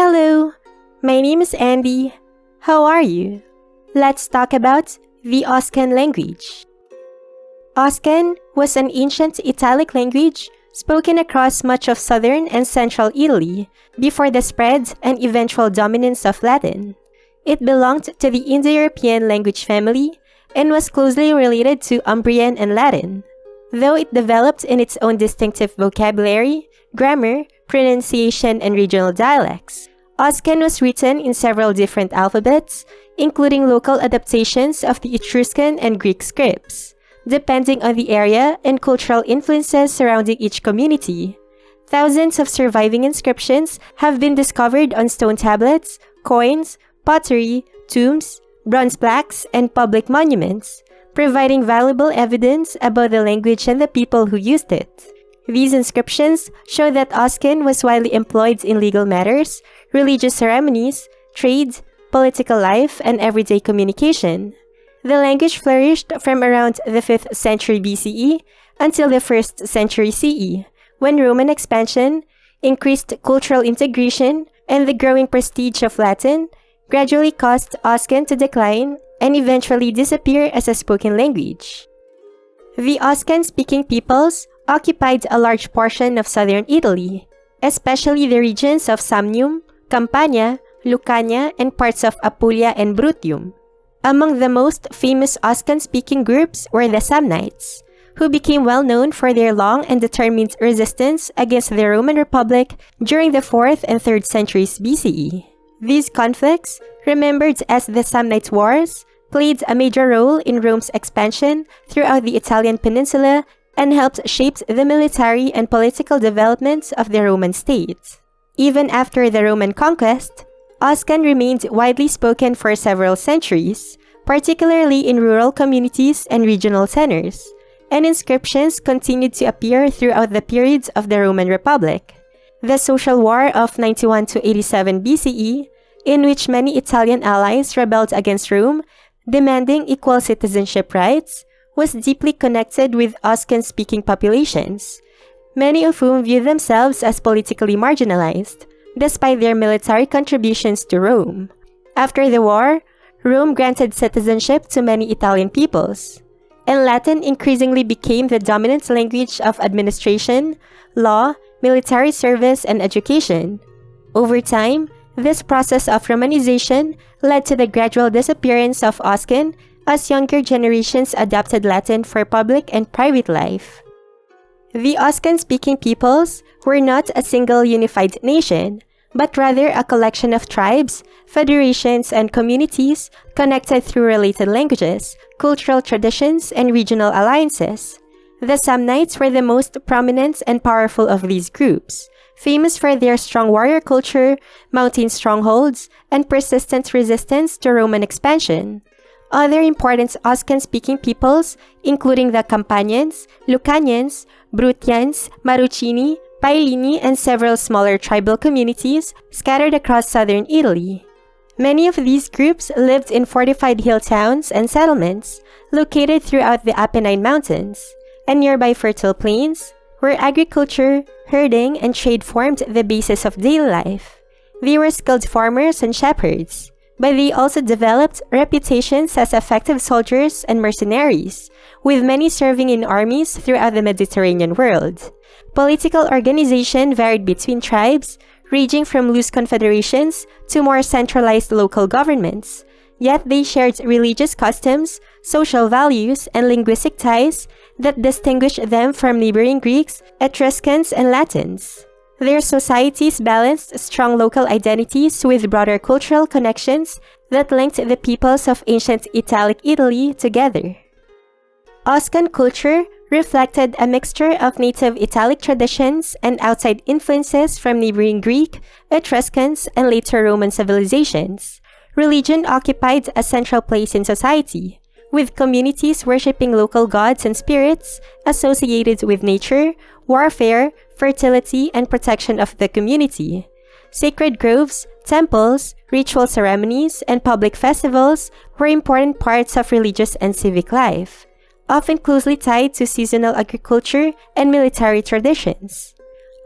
Hello, my name is Andy. How are you? Let's talk about the Oscan language. Oscan was an ancient Italic language spoken across much of southern and central Italy before the spread and eventual dominance of Latin. It belonged to the Indo-European language family and was closely related to Umbrian and Latin. Though it developed in its own distinctive vocabulary, grammar, pronunciation, and regional dialects, Oscan was written in several different alphabets, including local adaptations of the Etruscan and Greek scripts, depending on the area and cultural influences surrounding each community. Thousands of surviving inscriptions have been discovered on stone tablets, coins, pottery, tombs, bronze plaques, and public monuments, providing valuable evidence about the language and the people who used it. These inscriptions show that Oscan was widely employed in legal matters, religious ceremonies, trade, political life, and everyday communication. The language flourished from around the 5th century BCE until the 1st century CE, when Roman expansion, increased cultural integration, and the growing prestige of Latin gradually caused Oscan to decline and eventually disappear as a spoken language. The Oscan-speaking peoples occupied a large portion of southern Italy, especially the regions of Samnium, Campania, Lucania, and parts of Apulia and Bruttium. Among the most famous Oscan-speaking groups were the Samnites, who became well known for their long and determined resistance against the Roman Republic during the 4th and 3rd centuries BCE. These conflicts, remembered as the Samnite Wars, played a major role in Rome's expansion throughout the Italian peninsula and helped shape the military and political development of the Roman state. Even after the Roman conquest, Oscan remained widely spoken for several centuries, particularly in rural communities and regional centers, and inscriptions continued to appear throughout the periods of the Roman Republic. The Social War of 91 to 87 BCE, in which many Italian allies rebelled against Rome, demanding equal citizenship rights, was deeply connected with Oscan-speaking populations, many of whom viewed themselves as politically marginalized, despite their military contributions to Rome. After the war, Rome granted citizenship to many Italian peoples, and Latin increasingly became the dominant language of administration, law, military service, and education. Over time, this process of Romanization led to the gradual disappearance of Oscan as younger generations adopted Latin for public and private life. The Oscan-speaking peoples were not a single unified nation, but rather a collection of tribes, federations, and communities connected through related languages, cultural traditions, and regional alliances. The Samnites were the most prominent and powerful of these groups, famous for their strong warrior culture, mountain strongholds, and persistent resistance to Roman expansion. Other important Oscan-speaking peoples, including the Campanians, Lucanians, Bruttians, Marrucini, Paolini, and several smaller tribal communities scattered across southern Italy. Many of these groups lived in fortified hill towns and settlements located throughout the Apennine Mountains and nearby fertile plains, where agriculture, herding, and trade formed the basis of daily life. They were skilled farmers and shepherds, but they also developed reputations as effective soldiers and mercenaries, with many serving in armies throughout the Mediterranean world. Political organization varied between tribes, ranging from loose confederations to more centralized local governments, yet they shared religious customs, social values, and linguistic ties that distinguished them from neighboring Greeks, Etruscans, and Latins. Their societies balanced strong local identities with broader cultural connections that linked the peoples of ancient Italic Italy together. Oscan culture reflected a mixture of native Italic traditions and outside influences from neighboring Greek, Etruscans, and later Roman civilizations. Religion occupied a central place in society, with communities worshipping local gods and spirits associated with nature, warfare, fertility, and protection of the community. Sacred groves, temples, ritual ceremonies, and public festivals were important parts of religious and civic life, often closely tied to seasonal agriculture and military traditions.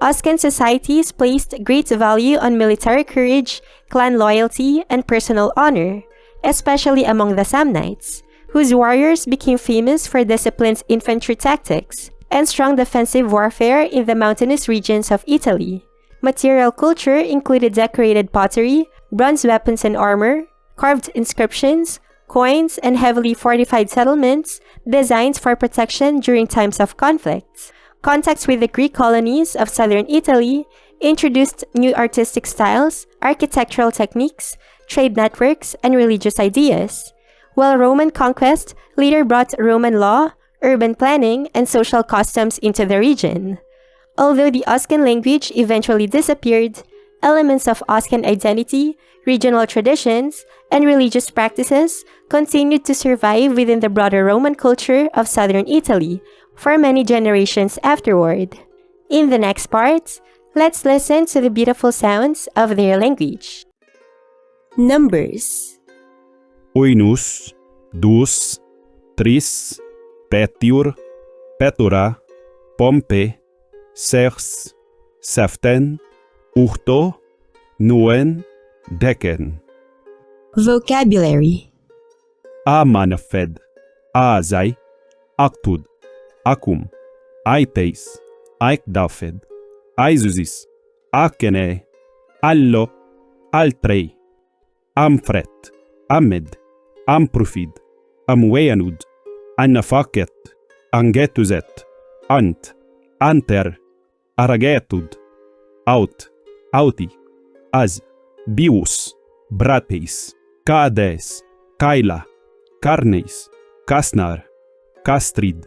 Oscan societies placed great value on military courage, clan loyalty, and personal honor, especially among the Samnites, whose warriors became famous for disciplined infantry tactics and strong defensive warfare in the mountainous regions of Italy. Material culture included decorated pottery, bronze weapons and armor, carved inscriptions, coins, and heavily fortified settlements designed for protection during times of conflict. Contacts with the Greek colonies of southern Italy introduced new artistic styles, architectural techniques, trade networks, and religious ideas, while Roman conquest later brought Roman law, urban planning, and social customs into the region. Although the Oscan language eventually disappeared, elements of Oscan identity, regional traditions, and religious practices continued to survive within the broader Roman culture of southern Italy for many generations afterward. In the next part, let's listen to the beautiful sounds of their language. Numbers: Oinus, dus, tris, petiur, petura, pompe, sex, septen, uchto, nuen, decen. Vocabulary: Amanafed, azai, actud, acum, aiteis, aicdafed, aisusis, acene, allo, altrei, amfret, amed, amprufid, amweanud, annafacet, angetuzet, ant, anter, aragetud, aut, auti, az, bius, brateis, cades, caila, carneis, casnar, castrid,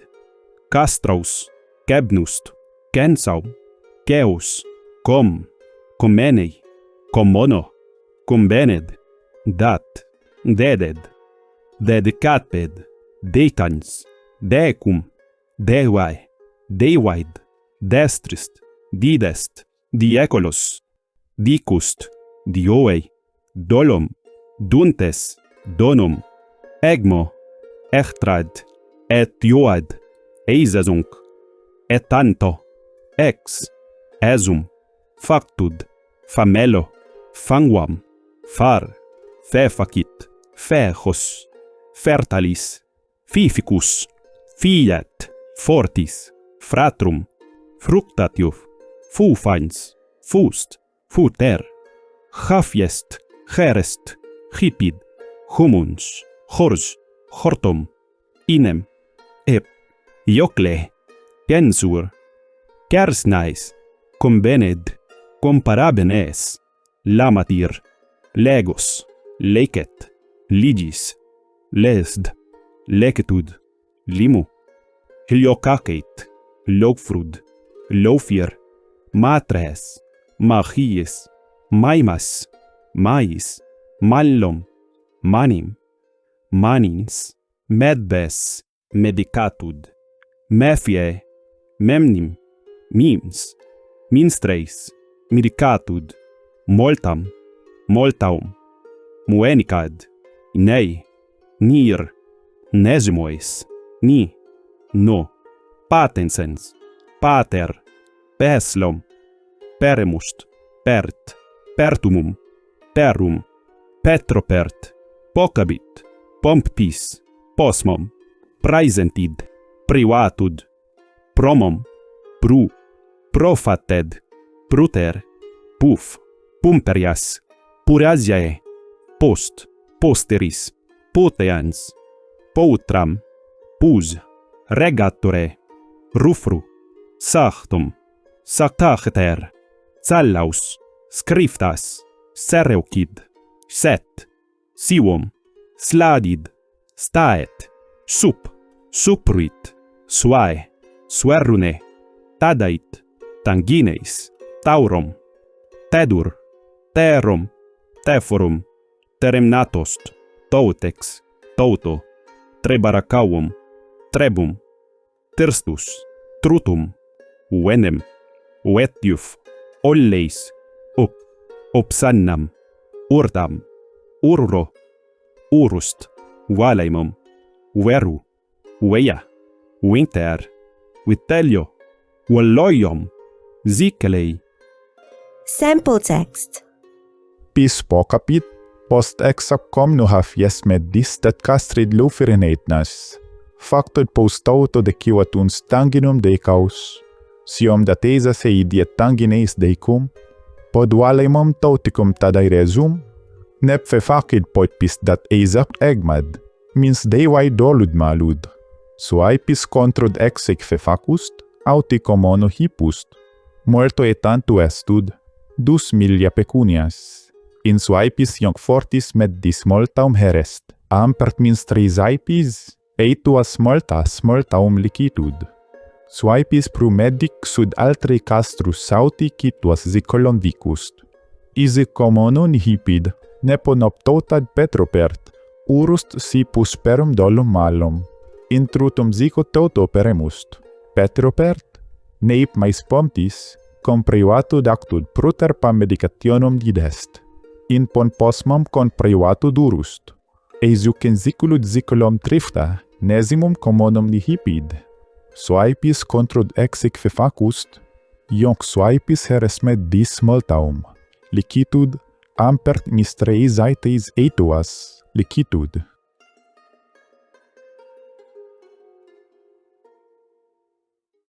castraus, kebnust, kensau, keus, com, comenei, comono, combened, dat, deded, dedicatped, deitans, decum, devae, devaid, destrist, didest, diecolos, dicust, dioei, dolom, duntes, donum, egmo, echtrad, et ioad, eisazunc, etanto, ex, esum, factud, famelo, fanguam, far, fefacit, fechos, fertalis, fificus, fiat, fortis, fratrum, fructatiuf, fufans, fust, futer, hafiest, gerest, hipid, humuns, hors, hortum, inem, ep, iocle, censur, kersnais, convened, comparabenes, lamatir, legos, lecet, ligis, lesd, lecetud, limu, heliocacet, lofrud, lofier, matres, magies, maimas, mais, mallum, manim, manins, medbes, medicatud, mefie, memnim, mims, minstres, medicatud, moltam, moltaum, muenicad, nei, nir, nesimois, ni, no, patensens, pater, peslom, peremust, pert, pertumum, perum, petropert, pocabit, pompis, posmum, praesentid, privatud, promum, pru, profated, pruter, puf, pumperias, purasiae, post, posteris, poteans, poutram, pus, regatore, rufru, sactum, sactacheter, sallaus, scriptas, sereucid, set, sivom, sladid, staet, sup, supruit, suae, suerrune, tadait, tangineis, taurom, tedur, terum, teforum, teremnatost, toutex, touto, trebaracauum, trebum, tirstus, trutum, venem, vetiuf, olleis, opsannam, urdam, urro, urust, valaimum, veru, veia, winter, vitelio, valloium, Zikelei. Sample text. Pis pokapit, post exacom nu hafies medis dat castrid lufirenaetnas. Factod post auto de civatun stanginum decaus. Siom datesa se idiet tangines deicum, pod valemum tauticum tadai resum, nep fe facid pot pis dat eisapt egmad, mins deivae dolud malud. Suaipis controd exec fe facust, auticum ono hippust, morto et tantu estud, 2 pecunias. In suaipis ionc fortis meddis multaum herest, ampert mins trisaipis, eituas multaum licitud. Suaipis prumedic sud altri castrus sauti cituas zicolon vicust. Isi commono nihipid, neponoptotad petropert, urust si pusperum dolum malum. Intrutum zico toto peremust. Petropert, neip mais pomptis, com privatud actud pruterpam medicationum didest. In pon posmum con privatud urust. Eisucen ziculud ziculum trifta, nesimum commonum nihipid. Suaipis controd exec fe facust, ionc suaipis heresmet dis multaum. Licitud, ampert mistreis aetes eituas, licitud.